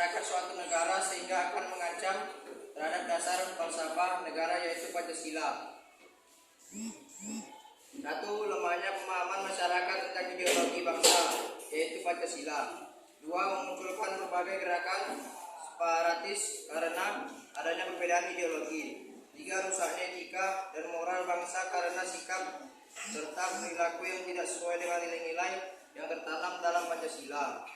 masyarakat suatu negara sehingga akan mengancam terhadap dasar falsafah negara yaitu Pancasila. 1. Lemahnya pemahaman masyarakat tentang ideologi bangsa yaitu Pancasila. 2. Memunculkan berbagai gerakan separatis karena adanya perbedaan ideologi. 3. Rusaknya etika dan moral bangsa karena sikap serta perilaku yang tidak sesuai dengan nilai-nilai yang tertanam dalam Pancasila.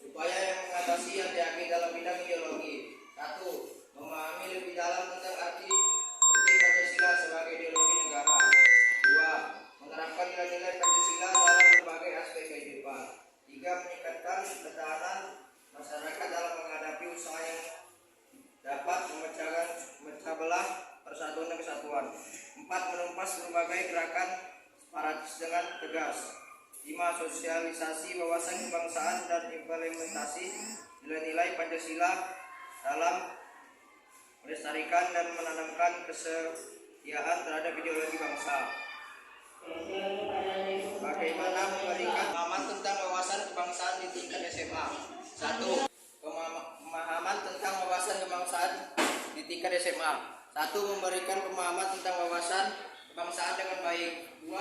Upaya yang mengatasi yang diakui dalam bidang ideologi. 1. Memahami lebih dalam tentang arti Pancasila sebagai ideologi negara. 2. Menerapkan nilai-nilai Pancasila dalam berbagai aspek kehidupan. 3. Meningkatkan ketahanan masyarakat dalam menghadapi usaha yang dapat memecah belah persatuan dan kesatuan. 4. Menumpas berbagai gerakan separatis dengan tegas. 5. Sosialisasi wawasan kebangsaan dan implementasi nilai-nilai Pancasila dalam melestarikan dan menanamkan kesetiaan terhadap ideologi bangsa. Bagaimana memberikan pemahaman tentang wawasan kebangsaan di tingkat SMA? 1. Pemahaman tentang wawasan kebangsaan di tingkat SMA. 1. Memberikan pemahaman tentang wawasan kebangsaan dengan baik. 2.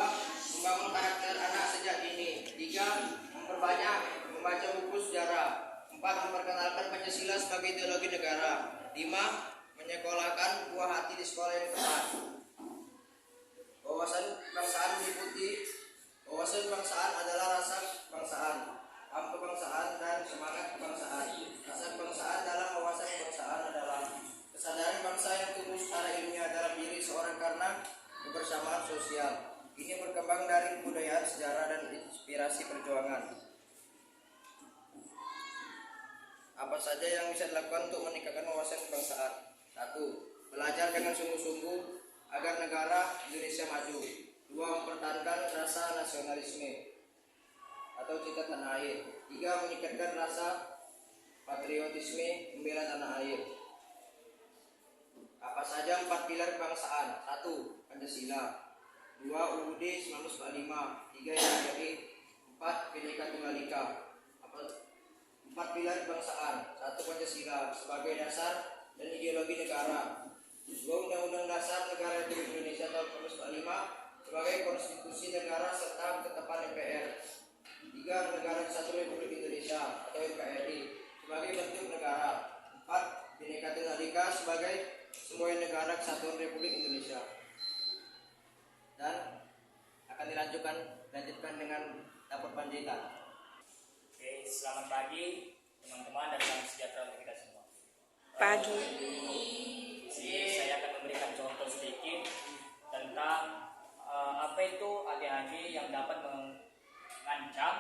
Membangun karakter anak sejak dini. 3. Memperbanyak membaca buku sejarah. 4. Memperkenalkan Pancasila sebagai ideologi negara. 5. Menyekolahkan buah hati di sekolah yang tepat. Wawasan kebangsaan meliputi wawasan kebangsaan adalah rasa kebangsaan, paham kebangsaan, dan semangat kebangsaan. Rasa kebangsaan dalam wawasan kebangsaan adalah kesadaran bangsa yang tumbuh secara ilmiah dalam diri seorang karena kebersamaan sosial. Ini berkembang dari kebudayaan, sejarah, dan inspirasi perjuangan. Apa saja yang bisa dilakukan untuk meningkatkan wawasan kebangsaan? 1. Belajar dengan sungguh-sungguh agar negara Indonesia maju. 2. Mempertahankan rasa nasionalisme atau cinta tanah air. 3. Meningkatkan rasa patriotisme membela tanah air. Apa saja 4 pilar kebangsaan? 1. Pancasila. 2. UUD 1945. 3. NKRI. 4. Bhinneka Tunggal Ika. 4 pilar kebangsaan. 1. Pancasila sebagai dasar dan ideologi negara. 2. Undang-Undang Dasar Negara Republik Indonesia tahun 1945 sebagai konstitusi negara serta ketetapan MPR. 3. Negara Kesatuan Republik Indonesia atau NKRI sebagai bentuk negara. 4. Bhinneka Tunggal Ika sebagai sebuah negara Kesatuan Republik Indonesia. Dan akan dilanjutkan dengan dapur Panjaitan. Oke, selamat pagi teman-teman dan salam sejahtera untuk kita semua. Pagi. Di sini saya akan memberikan contoh sedikit tentang apa itu ADHD yang dapat mengancam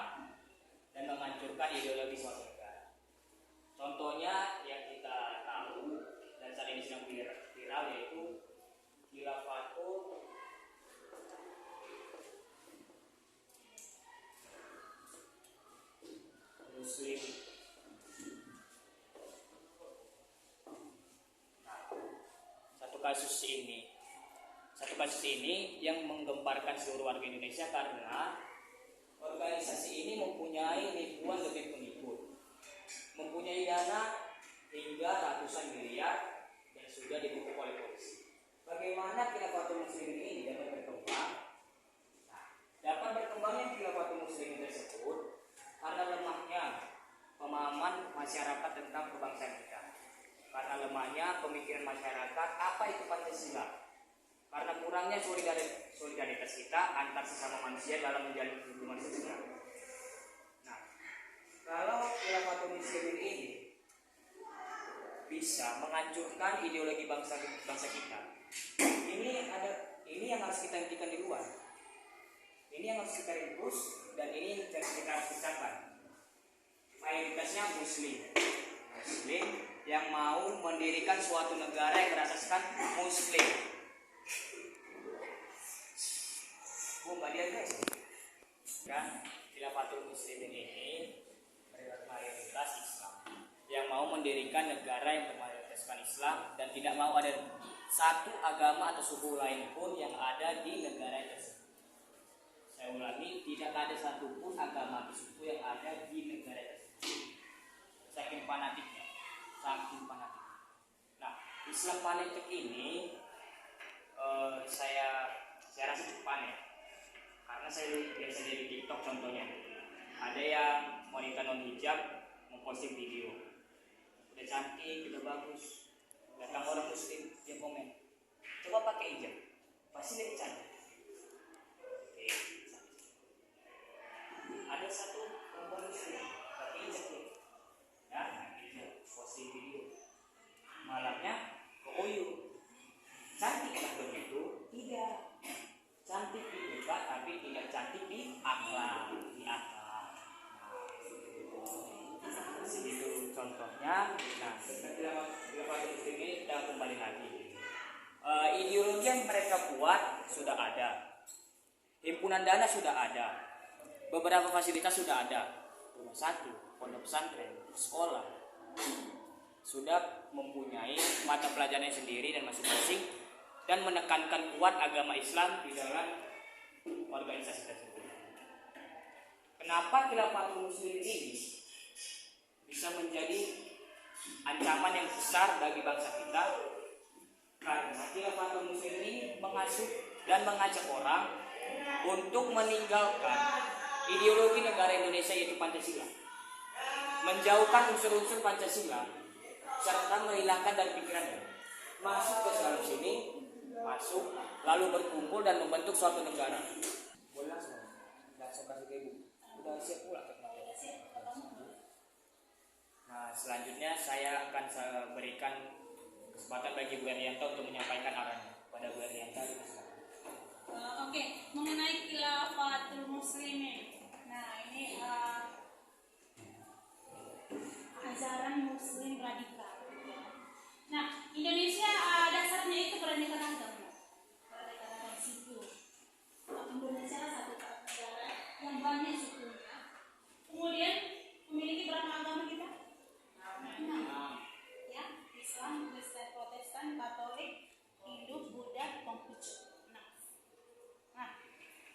dan menghancurkan ideologi suatu negara. Contohnya yang kita tahu dan saat ini sedang viral yaitu Khilafatul Muslim. Satu kasus ini yang menggemparkan seluruh warga Indonesia karena organisasi ini mempunyai ribuan lebih pengikut, mempunyai dana hingga ratusan miliar yang sudah dipupuk oleh polisi. Bagaimana Khilafatul Muslimin ini dapat berkembang? Dapat berkembangnya Khilafatul Muslimin tersebut karena lemahnya pemahaman masyarakat tentang kebangsaan kita, karena lemahnya pemikiran masyarakat apa itu Pancasila, karena kurangnya solidaritas kita antar sesama manusia dalam menjalin hubungan sosial. Nah, kalau Khilafatul Muslimin ini bisa menghancurkan ideologi bangsa kita, ini yang harus kita hentikan di luar. Ini yang harus kita ringkus dan ini yang kita harus pecahkan. Mayoritasnya Muslim yang mau mendirikan suatu negara yang berasaskan Muslim. Mbak dia guys, kan Khilafatul Muslimin ini mayoritas Islam yang mau mendirikan negara yang bermayoritaskan Islam dan tidak mau ada satu agama atau suku lain pun yang ada di negara tersebut. Saya ulangi, tidak ada satupun agama atau suku yang ada di negara tersebut. Islam fanatik ini saya rasa cukup aneh, karena saya biasa lihat di TikTok contohnya, ada yang wanita non hijab memposting video, udah cantik, udah bagus, datang orang muslim dia komen, coba pakai hijab, pasti lebih cantik. Oke. Ada satu perempuan muslim pakai hijab tuh, ya, hijab, posting video, malamnya ke OYO. Cantik lah begitu? Tidak. Cantik di muka tapi tidak cantik di akhlak, di akal. Nah, segitu contohnya. Nah, bila muslim ini kita kembali lagi. Ideologi yang mereka buat sudah ada, himpunan dana sudah ada, beberapa fasilitas sudah ada, rumah sakit, pondok pesantren, sekolah sudah mempunyai mata pelajarannya sendiri dan masing-masing, dan menekankan kuat agama Islam di dalam organisasi tersebut. Kenapa Khilafatul Muslimin ini bisa menjadi ancaman yang besar bagi bangsa kita? Karena Khilafatul Muslimin ini mengasuh dan mengajak orang untuk meninggalkan ideologi negara Indonesia yaitu Pancasila, menjauhkan unsur-unsur Pancasila serta menghilangkan dari pikirannya, masuk ke dalam sini, masuk lalu berkumpul dan membentuk suatu negara. Boleh langsung kasih ke ibu. Udah siap pula. Nah, selanjutnya saya akan berikan kesempatan bagi Bu Erianto untuk menyampaikan arahannya. Pada Bu Erianto. Oke, mengenai Khilafatul Muslimin. Nah, ini ajaran Muslim radikal. Nah, Indonesia dasarnya itu kebenekaan agama, kebenekaan agama sipil. Indonesia adalah satu negara yang banyak sukunya. Kemudian memiliki berapa agama kita? 6. Ya, Islam, Kristen, Protestan, Katolik, Hindu, Buddha, Konghucu. 6.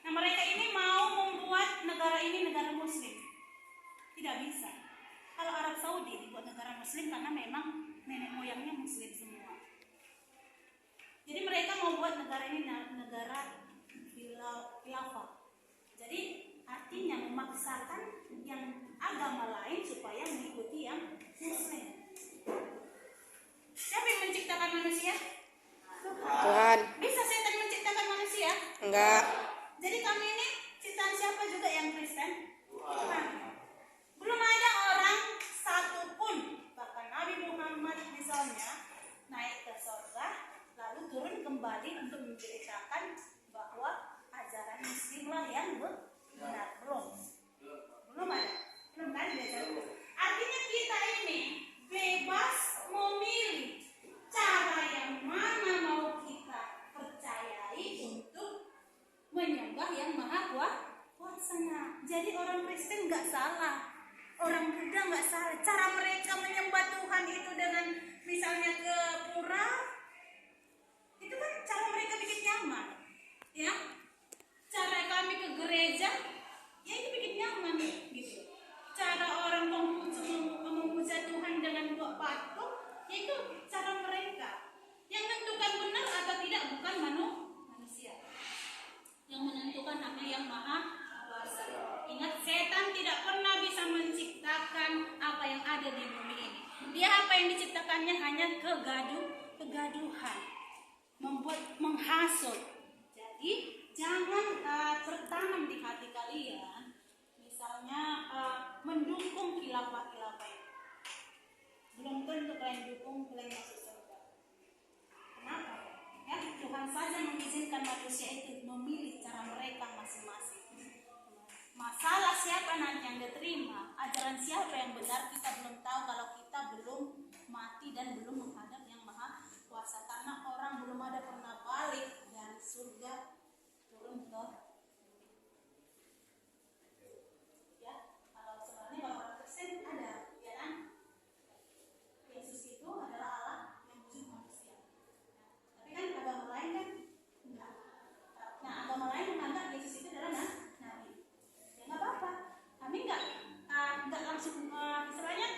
Nah, mereka ini mau membuat negara ini negara Muslim. Tidak bisa. Kalau Arab Saudi dibuat negara Muslim karena memang nenek moyangnya Muslim semua. Jadi mereka mau buat negara ini negara khilafah. Jadi artinya memaksakan yang agama lain supaya mengikuti yang Muslim. Siapa yang menciptakan manusia? Tuhan. Bisa setan menciptakan manusia? Enggak. Jadi kami ini ciptaan siapa juga yang Kristen? Tuhan. Belum ada orang satupun, bahkan Nabi Muhammad misalnya naik ke surga lalu turun kembali untuk menceritakan bahwa ajaran Muslim lah yang benar. Belum ada, belum kan? Artinya kita ini bebas memilih cara yang mana mau kita percayai untuk menyembah yang maha kuasanya. Jadi orang Kristen nggak salah, orang Buddha nggak salah. Cara mereka menyembah Tuhan itu dengan misalnya ke pura, itu kan cara mereka bikin nyaman, ya. Cara kami ke gereja, ya itu bikin nyaman, gitu. Cara orang memuja Tuhan dengan buat patung, ya itu cara mereka. Yang menentukan benar atau tidak bukan manusia. Yang menentukan hanya yang maha kuasa. Ingat, setan tidak pernah bisa menciptakan apa yang ada di bumi ini. Dia apa yang diciptakannya hanya kegaduhan, menghasut. Jadi jangan tertanam di hati kalian, misalnya mendukung khilafah ini. Belum tentu kalian dukung, kalian masuk surga. Kenapa? Ya, Tuhan saja mengizinkan manusia itu memilih cara mereka masing-masing. Masalah siapa nanti yang diterima, ajaran siapa yang benar, kita belum tahu kalau kita belum mati dan belum menghadap yang maha kuasa. Karena orang belum ada pernah balik dari surga turun ke ya. Kalau sebenarnya kalau orang Kristen ada, ya kan? Yesus itu adalah Allah yang wujud manusia. Tapi kan agama lain kan enggak. Nah, agama lain menganggap Yesus itu adalah nabi. Ya nggak apa-apa. Kami enggak langsung istilahnya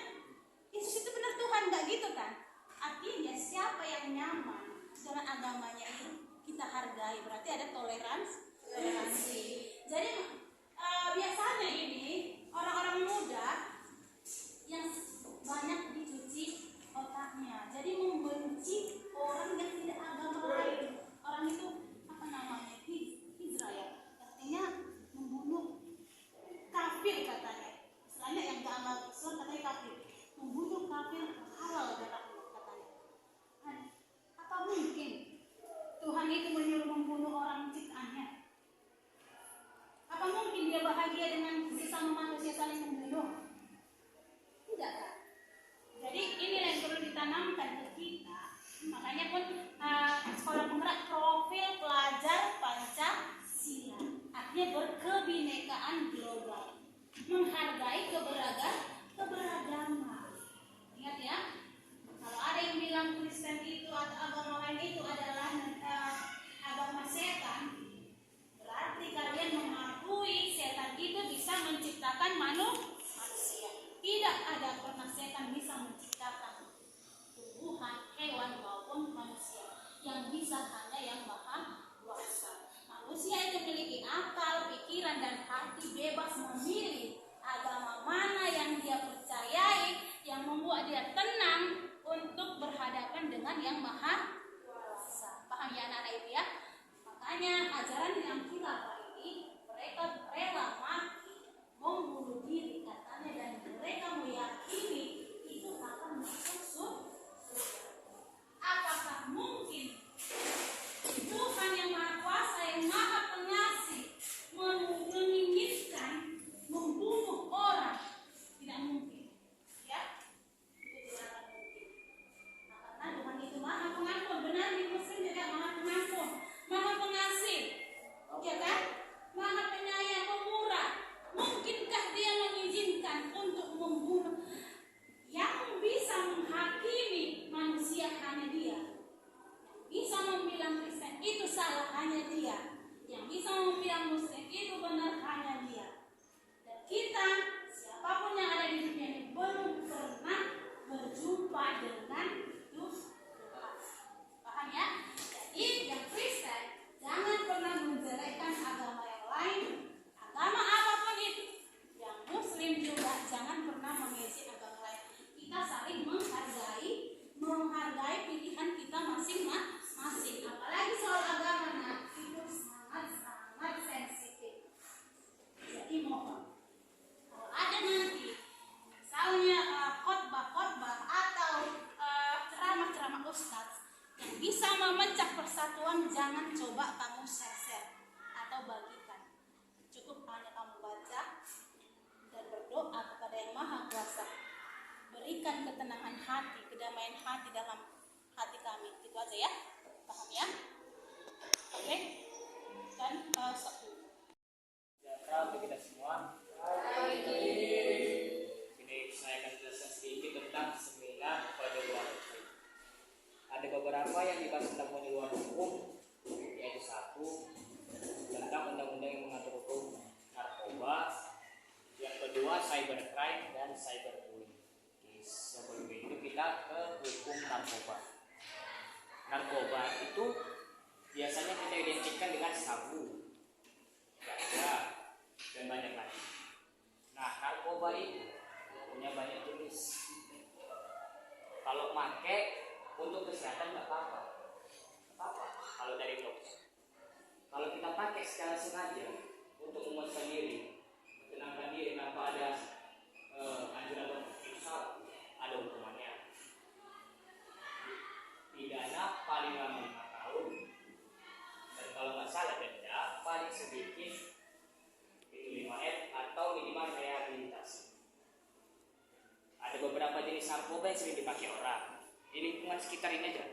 Yesus itu benar Tuhan, enggak gitu kan? Artinya siapa yang agama Islam katanya kafir. Membunuh kafir halal darahnya katanya. Dan apa mungkin Tuhan itu menyuruh membunuh orang ciptaannya? Apa mungkin dia bahagia dengan sesama manusia saling membunuh? Tidak kan? Jadi inilah yang perlu ditanamkan ke kita. Makanya pun sekolah penggerak profil pelajar Pancasila, artinya berkebinekaan global, menghargai keberagaman. Ingat ya, kalau ada yang bilang Kristen itu atau agama lain itu adalah agama setan, berarti kalian mengakui setan itu bisa menciptakan manusia. Tidak ada pernah setan bisa menciptakan tumbuhan, hewan maupun manusia. Yang bisa hanya yang maha kuasa. Manusia itu memiliki akal, pikiran, dan hati, bebas memilih agama mana yang dia percayai, yang membuat dia tenang untuk berhadapan dengan yang maha kuasa. Paham ya anak-anak ibu ya? Makanya ajaran yang khilafah ini, mereka rela mati, membunuh diri katanya, dan mereka meyakini itu akan masuk surga. Apakah mungkin Tuhan yang Maha Kuasa, yang Maha Pengasih, menginginkan membunuh orang? Tidak mungkin, ya? Itu tidak akan mungkin. Nah, karena Tuhan itu Maha Pengampun, benar di Muslim juga Maha Pengampun, Maha Pengasih, ya kan? Maha Penyayang, Pemurah. Mungkinkah Dia mengizinkan untuk membunuh? Yang bisa menghakimi manusia hanya Dia. Yang bisa membilang Kristen itu salah hanya Dia. Yang bisa membilang Muslim itu benar hanya Dia. Dan kita, siapapun yang ada di dunia ini, belum pernah berjumpa dengan Tuhan. Paham ya? Jadi yang Kristen jangan pernah menjelekkan agama yang lain, agama apapun itu. Yang Muslim juga jangan pernah mengejek agama lain. Kita saling menghargai pilihan kita masing-masing. Apalagi soal agama, nah itu sangat sensitif. Jadi mohon, kalau ada nanti misalnya khotbah-khotbah atau ceramah-ceramah ustadz yang bisa memecah persatuan, jangan coba kamu share atau bagikan. Cukup hanya kamu baca dan berdoa kepada yang Maha Kuasa. Berikan ketenangan hati, kedamaian hati dalam hati kami. Itu aja ya. Paham ya? Oke? Dan sejahtera untuk kita semua. Ini saya akan jelaskan sedikit tentang seminar penyuluhan hukum. Ada beberapa yang dibahas tentang penyuluhan hukum, yaitu satu tentang undang-undang yang mengatur hukum narkoba, yang kedua cybercrime dan cyberbullying. Sebelum itu kita ke hukum narkoba. Narkoba itu biasanya kita identikan dengan sabu, ganja, dan banyak lagi. Nah, narkoba itu punya banyak jenis. Kalau pakai untuk kesehatan nggak apa-apa. Kalau dari dokter. Kalau kita pakai secara sengaja untuk memuaskan diri, menenangkan diri tanpa ada anjuran dokter, ada hukumannya. Pidana paling lama 5 tahun, dan kalau nggak salah denda paling sedikit itu 5M atau minimal rehabilitasi. Ada beberapa jenis narkoba yang sering dipakai orang di lingkungan sekitar ini aja.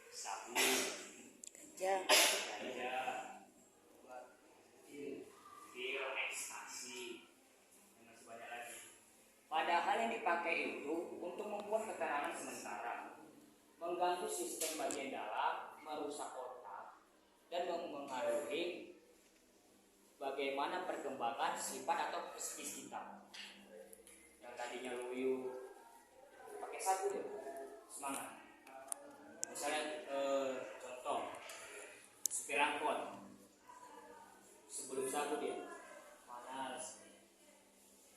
Sabu, ganja, pil, ekstasi, dan masih banyak lagi. Padahal yang dipakai itu untuk membuat ketenangan sementara, mengganggu sistem bagian dalam, merusak otak, dan mempengaruhi bagaimana perkembangan sifat atau psikis kita. Yang tadinya loyo, pakai sabu deh, semangat. Misalnya contoh, supir angkot, sebelum sabu dia malas,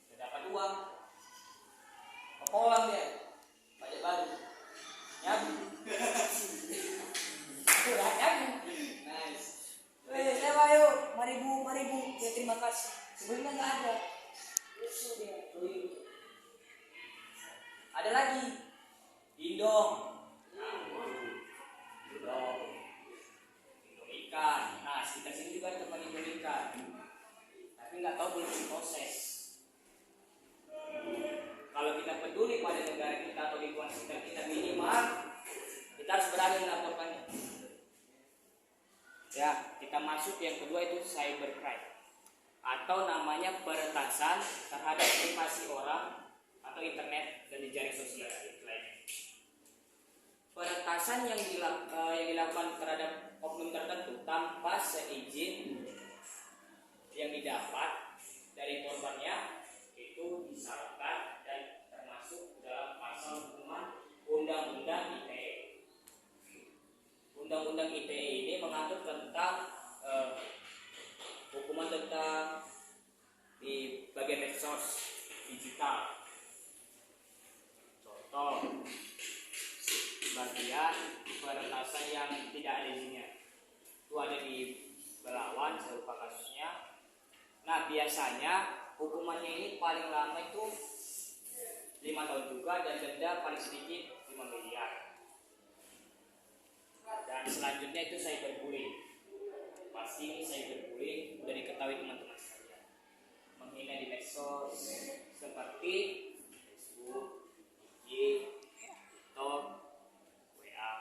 udah dapat uang, kepolang dia, pajak baru, nyabu, nice. Sewa yuk, mari bu, ya terima kasih. Sebelumnya nggak ada, itu dia, loyo. Ada lagi Indong. Nah, Indong. Indong ikan. Nah, kita sini juga ada tempat Indong ikan. Tapi nggak tahu belum diproses. Kalau kita peduli pada negara kita atau lingkungan sekitar kita, minimal kita harus berani melaporkannya. Ya, kita masuk yang kedua itu cybercrime atau namanya peretasan terhadap privasi orang atau internet dan jejaring sosial lainnya. Peretasan yang dilakukan terhadap oknum tertentu tanpa seizin yang didapat dari korbannya itu disyaratkan dan termasuk dalam pasal hukuman Undang-Undang ITE. Undang-Undang ITE ini mengatur tentang hukuman tentang di bagian medsos digital. Contoh, bagian peretasan yang tidak ada izinnya itu ada di Belawan, saya lupa kasusnya. Nah, biasanya hukumannya ini paling lama itu 5 tahun juga dan denda paling sedikit 5 miliar. Dan selanjutnya itu cyberbullying. Pasti ini cyberbullying sudah diketahui teman-teman sekalian. Menghina di medsos seperti Facebook, IG, TikTok, WA.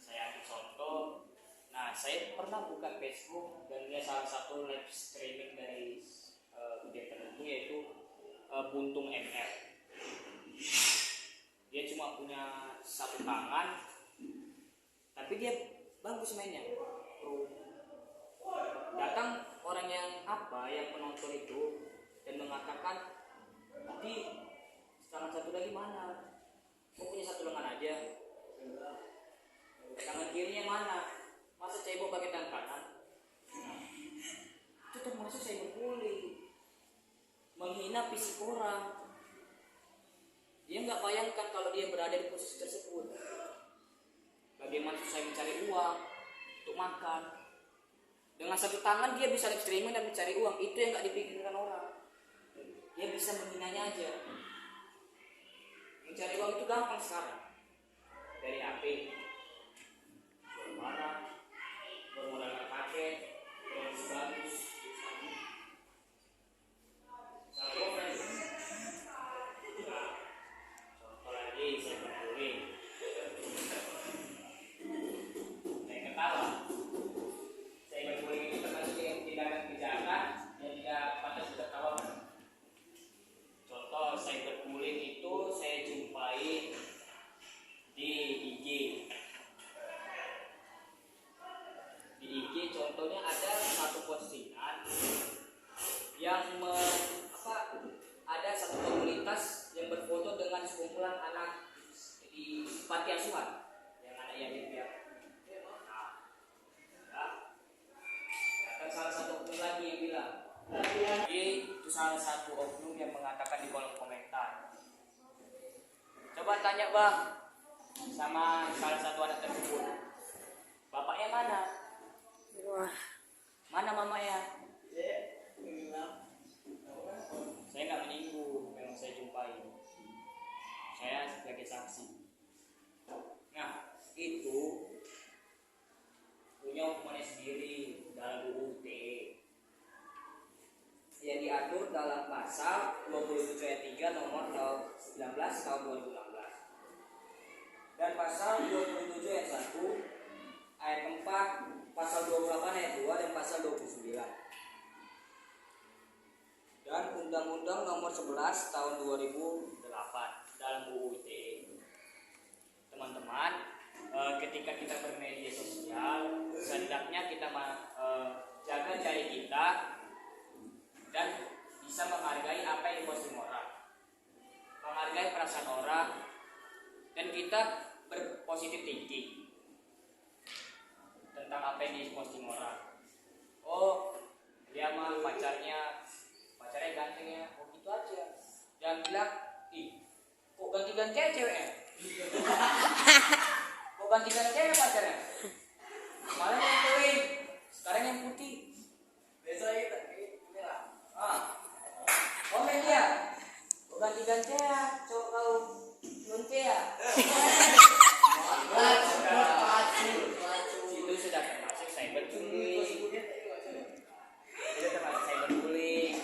Saya ambil contoh. Nah, saya pernah buka Facebook dan lihat salah satu live streaming dari dia tertentu yaitu Buntung ML. Dia cuma punya satu tangan, tapi dia bagus mainnya. Datang orang yang penonton itu dan mengatakan, "Di tangan satu lagi mana? Kok punya satu lengan aja? Tangan kirinya mana? Masa cebok pakai tangan kanan?" Itu termasuk cyberbullying, menghina fisik orang. Dia nggak bayangkan kalau dia berada di posisi tersebut. Bagaimana susah mencari uang untuk makan. Dengan satu tangan dia bisa live streaming dan mencari uang. Itu yang nggak dipikirkan orang. Dia bisa menghinanya aja. Mencari uang itu gampang sekarang. Dari HP, jual barang, bermodalkan paket, promosi bagus. Contoh lagi cyberbullying. Saya ketawa. Cyberbullying itu termasuk yang tindakan kejahatan yang tidak patut ditertawakan. Contoh cyberbullying itu saya jumpai di IG. Di IG contohnya ada satu postingan yang ada satu komunitas yang berfoto dengan sekumpulan anak di panti asuhan yang anak yatim piatu. Datang salah satu oknum lagi yang bilang, itu salah satu oknum yang mengatakan di kolom komentar, "Coba tanya bang sama salah satu anak tersebut, bapaknya mana? Wah, Mana mamanya?" Saya nggak menyinggung, memang saya jumpai. Saya sebagai saksi. Nah, itu punya hukumannya sendiri dalam UU ITE yang diatur dalam pasal 27 ayat 3 nomor 19 tahun 2016 dan pasal 27 ayat 1 ayat 4, pasal 28 ayat 2 dan pasal 29 dan Undang-Undang nomor 11 tahun 2008 dalam UU ITE. Teman-teman, ketika kita bermedia sosial, hendaknya kita jaga jari kita dan bisa menghargai apa yang diposting orang, menghargai perasaan orang, dan kita berpositif thinking tentang apa yang diposting orang. Oh, dia mah pacarnya ganteng ya, oh gitu aja. Jangan bilang, "Ih, kok ganti-ganti aja ceweknya? Kok ganti-ganti aja pacarnya? Kemarin yang kering, sekarang yang putih. Besok ini merah. Komen dia, kok ganti-ganti ya cowok kau? Itu sudah termasuk cyberbullying. Itu termasuk cyberbullying.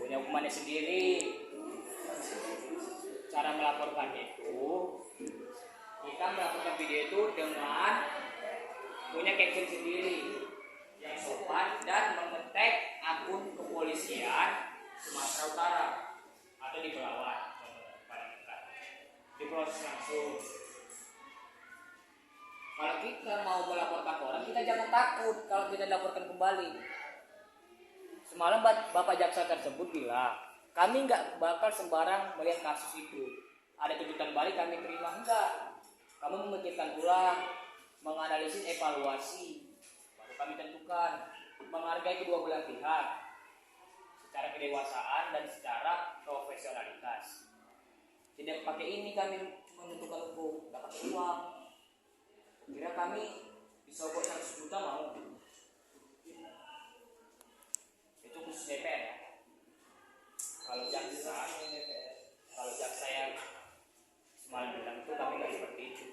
Punya hukumannya sendiri. Cara melaporkan itu, kita melakukan video itu dengan punya caption sendiri yang sopan dan mengetek akun kepolisian Sumatera Utara atau di Pelawan, diproses langsung. Kalau kita mau melaporkan orang, kita jangan takut kalau kita laporkan kembali. Semalam Bapak Jaksa tersebut bilang, kami nggak bakal sembarang melihat kasus itu. Ada tuntutan balik kami terima, enggak. Kamu memikirkan ulang, menganalisis evaluasi, baru kami tentukan. Menghargai kedua belah pihak secara kedewasaan dan secara profesionalitas. Tidak pakai ini kami menentukan hukum, tidak pakai uang. Kira kami disogok 100 juta mau? Itu khusus DPR ya. Kalau jaksa yang semalam bilang itu kami nggak seperti itu.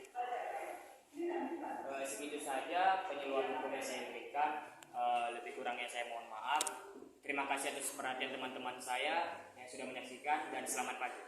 Segitu saja penyeluruhan hukum yang saya berikan. Lebih kurangnya saya mohon maaf. Terima kasih atas perhatian teman-teman saya yang sudah menyaksikan dan selamat pagi.